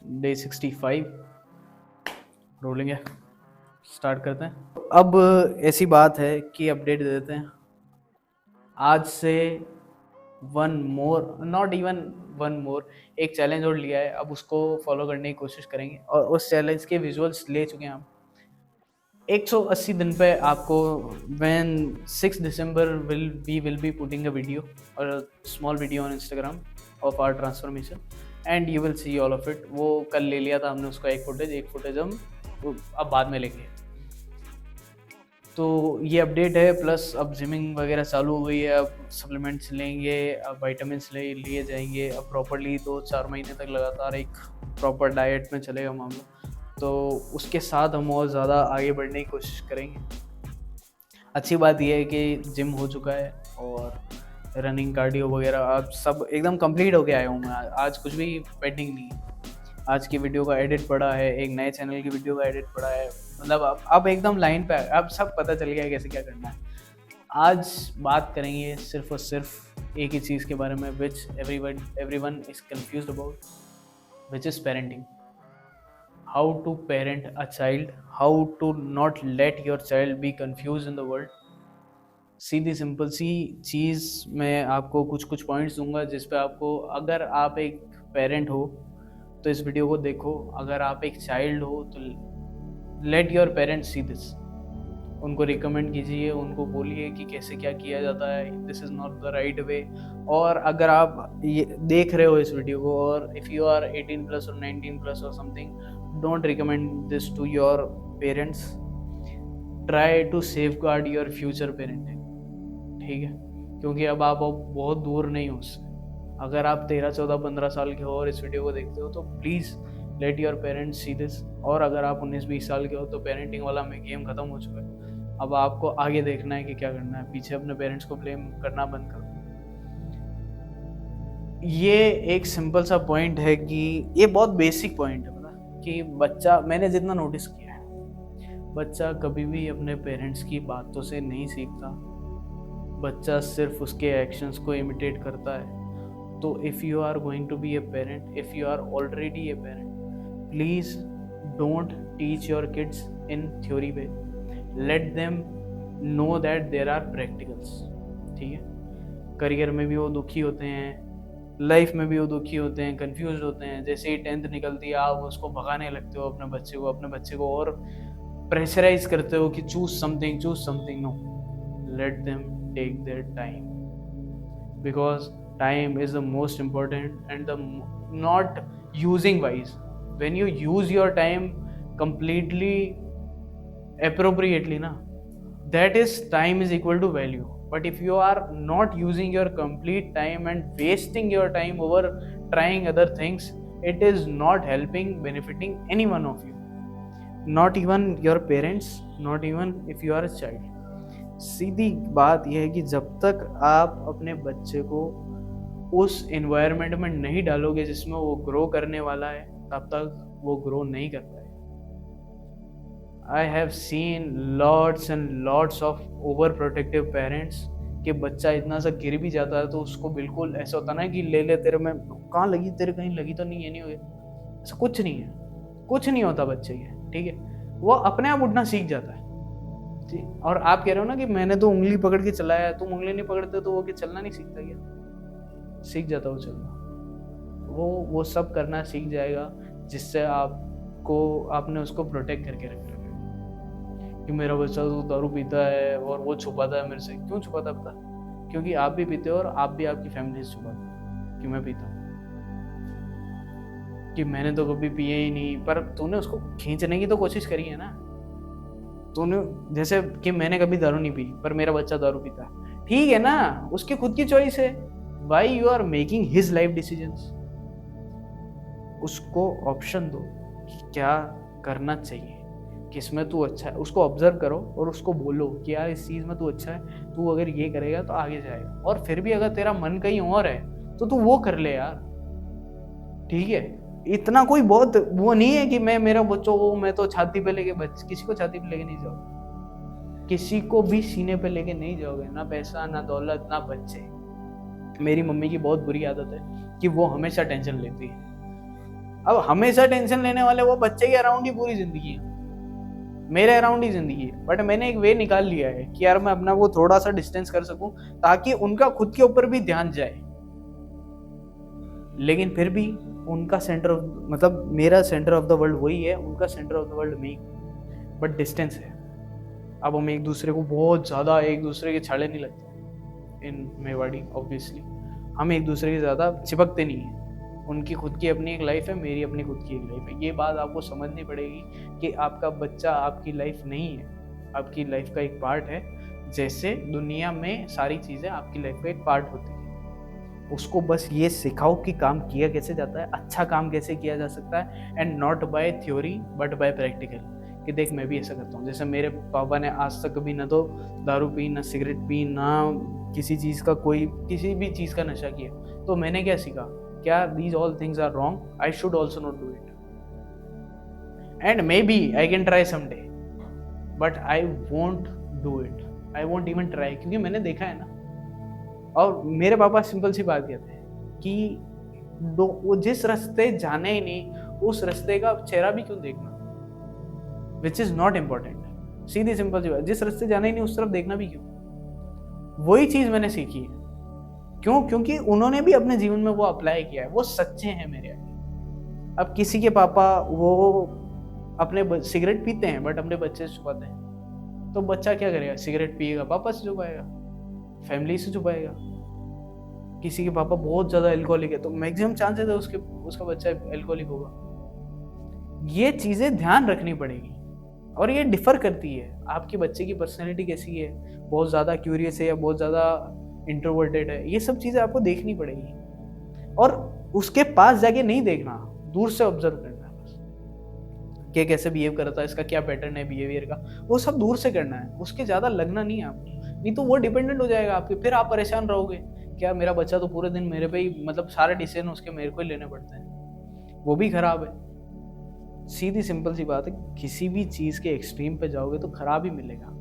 Day 65 rolling है। Start करते हैं। अब ऐसी बात है कि अपडेट दे देते हैं। आज से one more, not even one more, एक चैलेंज और लिया है। अब उसको फॉलो करने की कोशिश करेंगे और उस चैलेंज के विजुअल्स ले चुके हैं हम। 180 दिन पे आपको when 6 December we will be putting a video or a small video on Instagram of our transformation and you will see all of it। वो कल ले लिया था हमने उसका एक फुटेज हम अब बाद में लेंगे। तो ये अपडेट है। प्लस अब जिमिंग वगैरह चालू हो गई है। अब सप्लीमेंट्स लेंगे, अब वाइटामिन लिए जाएंगे अब प्रॉपरली। तो 4 महीने तक लगातार एक प्रॉपर डाइट में चलेगा मामला। तो उसके साथ हम और ज़्यादा आगे बढ़ने की कोशिश करेंगे। अच्छी बात यह है कि जिम हो चुका है और रनिंग, कार्डियो वगैरह अब सब एकदम कंप्लीट होके आया हूँ मैं। आज कुछ भी पेंडिंग नहीं है। आज की वीडियो का एडिट पड़ा है, एक नए चैनल की वीडियो का एडिट पड़ा है। मतलब अब एकदम लाइन पे अब सब पता चल गया है कैसे क्या करना है। आज बात करेंगे सिर्फ और सिर्फ एक ही चीज़ के बारे में विच everyone is confused about, which is parenting। How to parent a child, how to not let your child be confused in the world। सीधी सिंपल सी चीज़ मैं आपको कुछ पॉइंट्स दूंगा जिस पे आपको, अगर आप एक पेरेंट हो तो इस वीडियो को देखो, अगर आप एक चाइल्ड हो तो let your parents see this. उनको रिकमेंड कीजिए, उनको बोलिए कि कैसे क्या किया जाता है, this is not the right way. और अगर आप ये देख रहे हो इस वीडियो को और इफ़ यू आर 18 प्लस और 19 प्लस और something, don't recommend this to your parents. Try to safeguard your future parenting, ठीक है? क्योंकि अब आप बहुत दूर नहीं हो उससे। अगर आप 13, 14, 15 साल के हो और इस वीडियो को देखते हो तो please let your parents see this. और अगर आप 19, 20 साल के हो तो पेरेंटिंग वाला में गेम ख़त्म हो चुका है। अब आपको आगे देखना है कि क्या करना है। पीछे अपने पेरेंट्स को ब्लेम करना बंद करो। ये एक सिंपल सा पॉइंट है कि ये बहुत बेसिक पॉइंट है, पता कि बच्चा, मैंने जितना नोटिस किया है, बच्चा कभी भी अपने पेरेंट्स की बातों से नहीं सीखता। बच्चा सिर्फ उसके एक्शंस को इमिटेट करता है। तो if you are going to be a parent, if you are already a parent, please don't teach your kids in theory way. Let them know that there are practicals, ठीक है? Career में भी वो दुखी होते हैं, लाइफ में भी वो दुखी होते हैं, कंफ्यूज होते हैं। जैसे ही 10th निकलती है आप उसको भगाने लगते हो, अपने बच्चे को और प्रेशराइज करते हो कि choose something. No, let them take their time, because time is the most important and the not using wise। when you use your time completely appropriately na, that is time is equal to value। but if you are not using your complete time and wasting your time over trying other things, it is not helping, benefiting any one of you, not even your parents, not even if you are a child। सीधी बात यह है कि जब तक आप अपने बच्चे को उस एनवायरनमेंट में नहीं डालोगे जिसमें वो ग्रो करने वाला है, तब तक वो ग्रो नहीं कर पाएगा। I have seen lots and lots of over protective parents कि बच्चा इतना सा गिर भी जाता है तो उसको बिल्कुल ऐसा होता ना कि ले तेरे में कहाँ लगी, तेरे कहीं लगी तो नहीं है, नहीं हो गया। ऐसा कुछ नहीं है, कुछ नहीं होता बच्चे के, ठीक है? वो अपने आप उठना सीख जाता है। और आप कह रहे हो ना कि मैंने तो उंगली पकड़ के चलाया, तुम उंगली नहीं पकड़ते तो वो कि चलना नहीं सीखता क्या? सीख जाता वो चलना। वो सब करना सीख जाएगा जिससे आपने उसको प्रोटेक्ट करके रखना है। कि मेरा बच्चा तो दारू पीता है और वो छुपाता है मेरे से। क्यों छुपाता है? पता? क्योंकि आप भी पीते हो और आप भी आपकी फैमिली से छुपाते हो कि मैं पीता हूँ, कि मैंने तो कभी पिए ही नहीं। पर तूने उसको खींचने की तो कोशिश करी है ना। तूने, जैसे कि मैंने कभी दारू नहीं पी पर मेरा बच्चा दारू पीता है, ठीक है ना? उसकी खुद की चॉइस है। Why you are making his life decisions? उसको ऑप्शन दो कि क्या करना चाहिए, किसमें तू अच्छा है। उसको ऑब्जर्व करो और उसको बोलो कि यार इस चीज़ में तू अच्छा है, तू अगर ये करेगा तो आगे जाएगा। और फिर भी अगर तेरा मन कहीं और है तो तू वो कर ले यार, ठीक है? इतना कोई बहुत वो नहीं है कि मेरा बच्चों को मैं तो छाती पे लेके, किसी को छाती पे लेके नहीं जाओगे, किसी को भी सीने पे लेके नहीं जाओगे। ना पैसा, ना दौलत, ना बच्चे। मेरी मम्मी की बहुत बुरी आदत है कि वो हमेशा टेंशन लेती है। अब हमेशा टेंशन लेने वाले वो बच्चे के अराउंड ही पूरी जिंदगी है, मेरे अराउंड ही जिंदगी है। बट मैंने एक वे निकाल लिया है कि यार मैं अपना वो थोड़ा सा डिस्टेंस कर सकूं ताकि उनका खुद के ऊपर भी ध्यान जाए, लेकिन फिर भी उनका सेंटर ऑफ, मतलब मेरा सेंटर ऑफ द वर्ल्ड वही है, उनका centre of the world me, but distance है। अब हम एक दूसरे को बहुत ज़्यादा एक दूसरे के छाड़े नहीं लगते इन मेवाड़ी, ऑब्वियसली हम एक दूसरे के ज़्यादा चिपकते नहीं हैं। उनकी खुद की अपनी एक लाइफ है, मेरी अपनी खुद की एक लाइफ है। ये बात आपको समझनी पड़ेगी कि आपका बच्चा आपकी लाइफ नहीं है, आपकी लाइफ का एक पार्ट है। जैसे दुनिया में सारी चीज़ें आपकी लाइफ का एक पार्ट होती है। उसको बस ये सिखाओ कि काम किया कैसे जाता है, अच्छा काम कैसे किया जा सकता है, and not by theory but by practical. कि देख मैं भी ऐसा करता हूँ। जैसे मेरे पापा ने आज तक कभी ना तो दारू पी, ना सिगरेट पी, ना किसी चीज़ का किसी भी चीज़ का नशा किया। तो मैंने क्या सीखा, क्या these all things are wrong, I should also not do it, and maybe I can try someday, but I won't do it, I won't even try, क्योंकि मैंने देखा है ना। और मेरे पापा सिंपल सी बात कहते हैं कि वो जिस रास्ते जाने ही नहीं, उस रास्ते का चेहरा भी क्यों देखना, विच इज नॉट इम्पोर्टेंट। सीधी सिंपल सी बात, जिस रास्ते जाने ही नहीं उस तरफ देखना भी क्यों। वही चीज मैंने सीखी है। क्यों? क्योंकि उन्होंने भी अपने जीवन में वो अप्लाई किया है, वो सच्चे हैं मेरे आगे। अब किसी के पापा वो अपने सिगरेट पीते हैं बट अपने बच्चे से छुपाते हैं, तो बच्चा क्या करेगा? सिगरेट पिएगा, पापा से छुपाएगा, फैमिली से छुपाएगा। किसी के पापा बहुत ज्यादा एल्कोहलिक है तो मैक्सिमम चांसेस है उसका बच्चा एल्कोहलिक होगा। ये चीजें ध्यान रखनी पड़ेगी और ये डिफर करती है। आपके बच्चे की पर्सनैलिटी कैसी है, बहुत ज्यादा क्यूरियस है या बहुत ज्यादा इंट्रोवर्टेड है, ये सब चीजें आपको देखनी पड़ेगी। और उसके पास जाके नहीं देखना, दूर से ऑब्जर्व करना है बस, कि कैसे बिहेव करता है, इसका क्या पैटर्न है बिहेवियर का, वो सब दूर से करना है। उसके ज्यादा लगना नहीं है आपको, नहीं तो वो डिपेंडेंट हो जाएगा आपके। फिर आप परेशान रहोगे, क्या मेरा बच्चा तो पूरे दिन मेरे पे ही, मतलब सारे डिसीजन उसके मेरे को ही लेने पड़ते हैं, वो भी खराब है। सीधी सिंपल सी बात है, किसी भी चीज के एक्सट्रीम पे जाओगे तो खराब ही मिलेगा।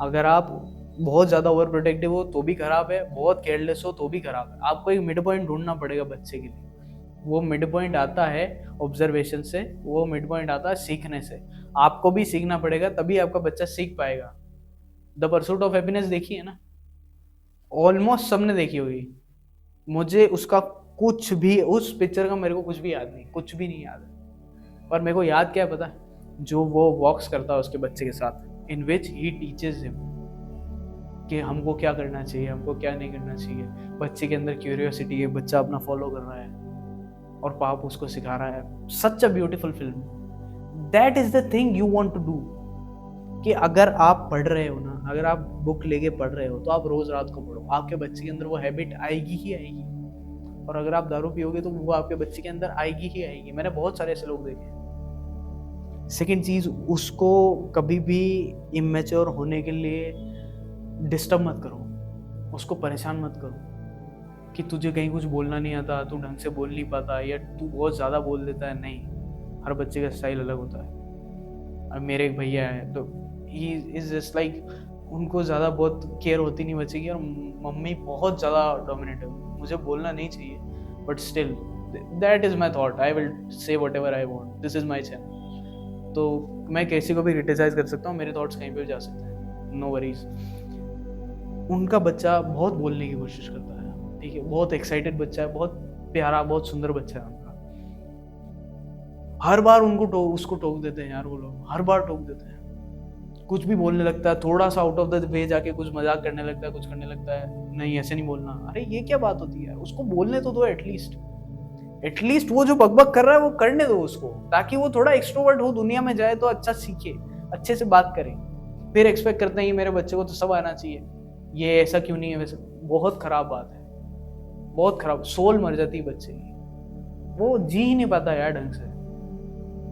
अगर आप बहुत ज़्यादा ओवर प्रोटेक्टिव हो तो भी खराब है, बहुत केयरलेस हो तो भी खराब है। आपको एक मिड पॉइंट ढूंढना पड़ेगा बच्चे के लिए। वो मिड पॉइंट आता है ऑब्जर्वेशन से, वो मिड पॉइंट आता है सीखने से। आपको भी सीखना पड़ेगा, तभी आपका बच्चा सीख पाएगा। द परसूट ऑफ हैप्पीनेस देखी है ना, ऑलमोस्ट सबने देखी होगी। मुझे उसका कुछ भी, उस पिक्चर का मेरे को कुछ भी याद नहीं, कुछ भी नहीं याद है। पर मेरे को याद क्या है पता है? जो वो वॉक्स करता है उसके बच्चे के साथ, इन विच ही टीचेस हिम कि हमको क्या करना चाहिए, हमको क्या नहीं करना चाहिए। बच्चे के अंदर क्यूरियोसिटी है, बच्चा अपना फॉलो कर रहा है और पाप उसको सिखा रहा है। Such a beautiful film. That is the thing you want to do. कि अगर आप पढ़ रहे हो ना, अगर आप बुक लेके पढ़ रहे हो तो आप रोज रात को पढ़ो, आपके बच्चे के अंदर वो हैबिट आएगी ही आएगी। और अगर आप दारू पियोगे तो वो आपके बच्चे के अंदर आएगी ही आएगी। मैंने बहुत सारे ऐसे लोग देखे। सेकेंड चीज, उसको कभी भी इमेच्योर होने के लिए डिस्टर्ब मत करो, उसको परेशान मत करो कि तुझे कहीं कुछ बोलना नहीं आता, तू ढंग से बोल नहीं पाता, या तू बहुत ज़्यादा बोल देता है। नहीं, हर बच्चे का स्टाइल अलग होता है। अब मेरे एक भैया है तो ही इज जस्ट लाइक, उनको ज़्यादा बहुत केयर होती नहीं बच्चे की, और मम्मी बहुत ज़्यादा डोमिनेट है। मुझे बोलना नहीं चाहिए but still that is my thought, I will say what ever I want, this is my channel. तो मैं किसी को भी क्रिटिसाइज कर सकता हूँ, मेरे थॉट्स कहीं पे भी जा सकते हैं, नो वरीज। उनका बच्चा बहुत बोलने की कोशिश करता है, ठीक है, बहुत एक्साइटेड बच्चा है, बहुत प्यारा, बहुत सुंदर बच्चा है उनका। हर बार उसको टोक देते हैं यार, वो लोग हर बार टोक देते हैं। कुछ भी बोलने लगता है, थोड़ा सा आउट ऑफ द वे जाके कुछ मजाक करने लगता है, कुछ करने लगता है, नहीं ऐसे नहीं बोलना। अरे ये क्या बात होती है, उसको बोलने तो दो एटलीस्ट वो जो बकबक कर रहा है वो करने दो उसको, ताकि वो थोड़ा एक्सट्रोवर्ट हो, दुनिया में जाए तो अच्छा सीखे, अच्छे से बात करे। फिर एक्सपेक्ट करते हैं कि मेरे बच्चे को तो सब आना चाहिए, ये ऐसा क्यों नहीं है वैसे। बहुत खराब बात है, बहुत खराब। सोल मर जाती है बच्चे की, वो जी ही नहीं पाता यार ढंग से।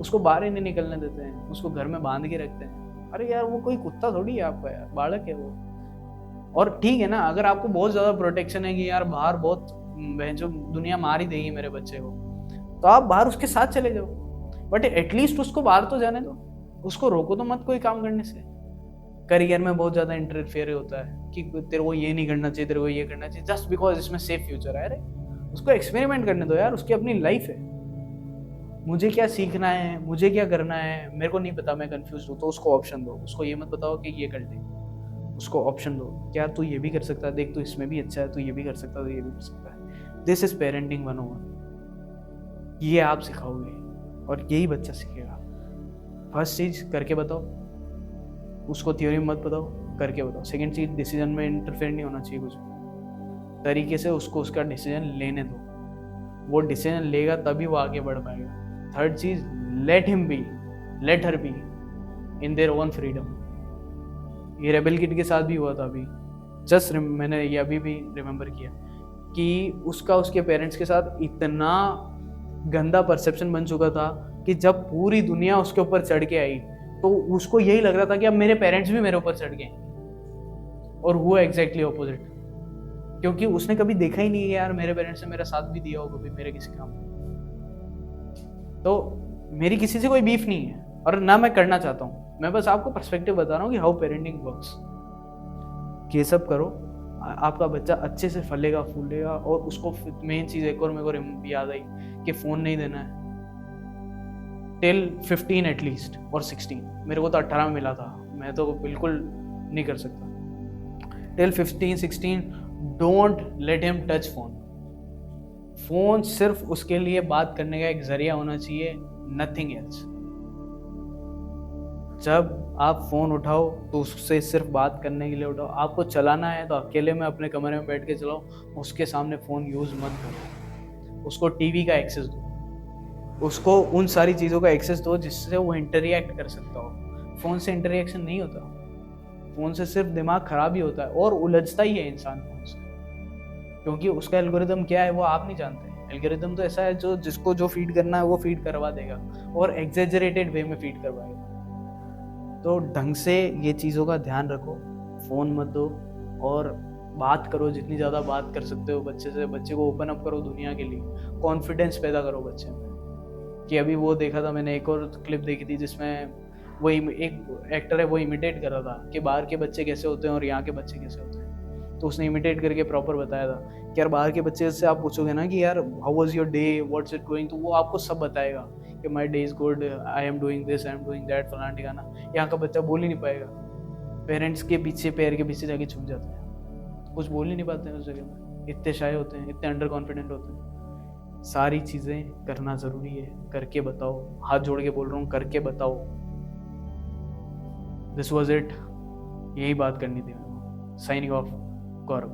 उसको बाहर ही नहीं निकलने देते हैं, उसको घर में बांध के रखते हैं। अरे यार वो कोई कुत्ता थोड़ी है आपका, यार बालक है वो। और ठीक है ना, अगर आपको बहुत ज्यादा प्रोटेक्शन है कि यार बाहर बहुत जो दुनिया मार ही देगी मेरे बच्चे को, तो आप बाहर उसके साथ चले जाओ, बट एटलीस्ट उसको बाहर तो जाने दो, उसको रोको तो मत कोई काम करने से। करियर में बहुत ज्यादा इंटरफेयर होता है कि तेरे को ये नहीं करना चाहिए, तेरे को ये करना चाहिए, जस्ट बिकॉज इसमें सेफ फ्यूचर है। अरे उसको एक्सपेरिमेंट करने दो यार, उसकी अपनी लाइफ है। मुझे क्या सीखना है, मुझे क्या करना है, मेरे को नहीं पता, मैं कंफ्यूज हूँ, तो उसको ऑप्शन दो। उसको ये मत बताओ कि ये कर ले, उसको ऑप्शन दो, क्या तू ये भी कर सकता है, देख तू इसमें भी अच्छा है, तू ये भी कर सकता है, तू ये भी कर सकता है। This is parenting 101। ये आप सिखाओगे और यही बच्चा सीखेगा। फर्स्ट चीज करके बताओ, उसको थ्योरी मत बताओ, करके बताओ। सेकंड चीज, डिसीजन में इंटरफेयर नहीं होना चाहिए कुछ तरीके से, उसको उसका डिसीजन लेने दो, वो डिसीजन लेगा तभी वो आगे बढ़ पाएगा। थर्ड चीज, let him B, let her be in their own freedom. ये रेबल किड के साथ भी हुआ था अभी, जस्ट मैंने ये अभी भी रिमेम्बर किया कि उसका उसके पेरेंट्स के साथ इतना गंदा परसेप्शन बन चुका था कि जब पूरी दुनिया उसके ऊपर चढ़ के आई तो उसको यही लग रहा था कि अब मेरे पेरेंट्स भी मेरे ऊपर चढ़ गए, और हुआ एग्जैक्टली ऑपोजिट। क्योंकि उसने कभी देखा ही नहीं है यार मेरे पेरेंट्स ने मेरा साथ भी दिया हो कभी मेरे किसी काम में। तो मेरी किसी से कोई बीफ नहीं है और ना मैं करना चाहता हूँ, मैं बस आपको पर्सपेक्टिव बता रहा हूँ कि हाउ पेरेंटिंग वर्क्स। ये सब करो, आपका बच्चा अच्छे से फलेगा फूलेगा। और उसको मेन चीज एक और मेरे को याद आई कि फोन नहीं देना है टिल 15 एटलीस्ट, और 16। मेरे को तो 18 में मिला था, मैं तो बिल्कुल नहीं कर सकता। Till 15-16 don't let him touch phone. Phone सिर्फ उसके लिए बात करने का एक जरिया होना चाहिए, नथिंग एल्स। जब आप फोन उठाओ तो उससे सिर्फ बात करने के लिए उठाओ। आपको चलाना है तो अकेले में अपने कमरे में बैठ के चलाओ, उसके सामने फोन यूज मत करो। उसको टीवी का एक्सेस दो, उसको उन सारी चीज़ों का एक्सेस दो जिससे वो इंटररिएक्ट कर सकता हो। फ़ोन से इंटररिएक्शन नहीं होता, फ़ोन से सिर्फ दिमाग खराब ही होता है और उलझता ही है इंसान फ़ोन से। क्योंकि उसका एल्गोरिदम क्या है वो आप नहीं जानते। एल्गोरिदम तो ऐसा है जो जिसको जो फीड करना है वो फीड करवा देगा और एग्जेजरेटेड वे में फीड करवाएगा। तो ढंग से ये चीज़ों का ध्यान रखो, फ़ोन मत दो और बात करो, जितनी ज़्यादा बात कर सकते हो बच्चे से। बच्चे को ओपन अप करो दुनिया के लिए, कॉन्फिडेंस पैदा करो बच्चे में। कि अभी वो देखा था मैंने, एक और क्लिप देखी थी जिसमें वो एक एक्टर है वो इमिटेट कर रहा था कि बाहर के बच्चे कैसे होते हैं और यहाँ के बच्चे कैसे होते हैं। तो उसने इमिटेट करके प्रॉपर बताया था कि यार बाहर के बच्चे से आप पूछोगे ना कि यार how was your day, what's it going, तो वो आपको सब बताएगा कि my day is good, I am doing this, I am doing that, फलाना ठिकाना। यहाँ का बच्चा बोल ही नहीं पाएगा, पेरेंट्स के पीछे पैर के पीछे जाके छुप जाते हैं, कुछ बोल ही नहीं पाते हैं उस जगह में। इतने शाय होते हैं, इतने अंडर कॉन्फिडेंट होते हैं। सारी चीज़ें करना ज़रूरी है, करके बताओ। हाथ जोड़ के बोल रहा हूँ, करके बताओ। दिस वॉज इट, यही बात करनी थी मेरे को। साइनिंग ऑफ, गौरव।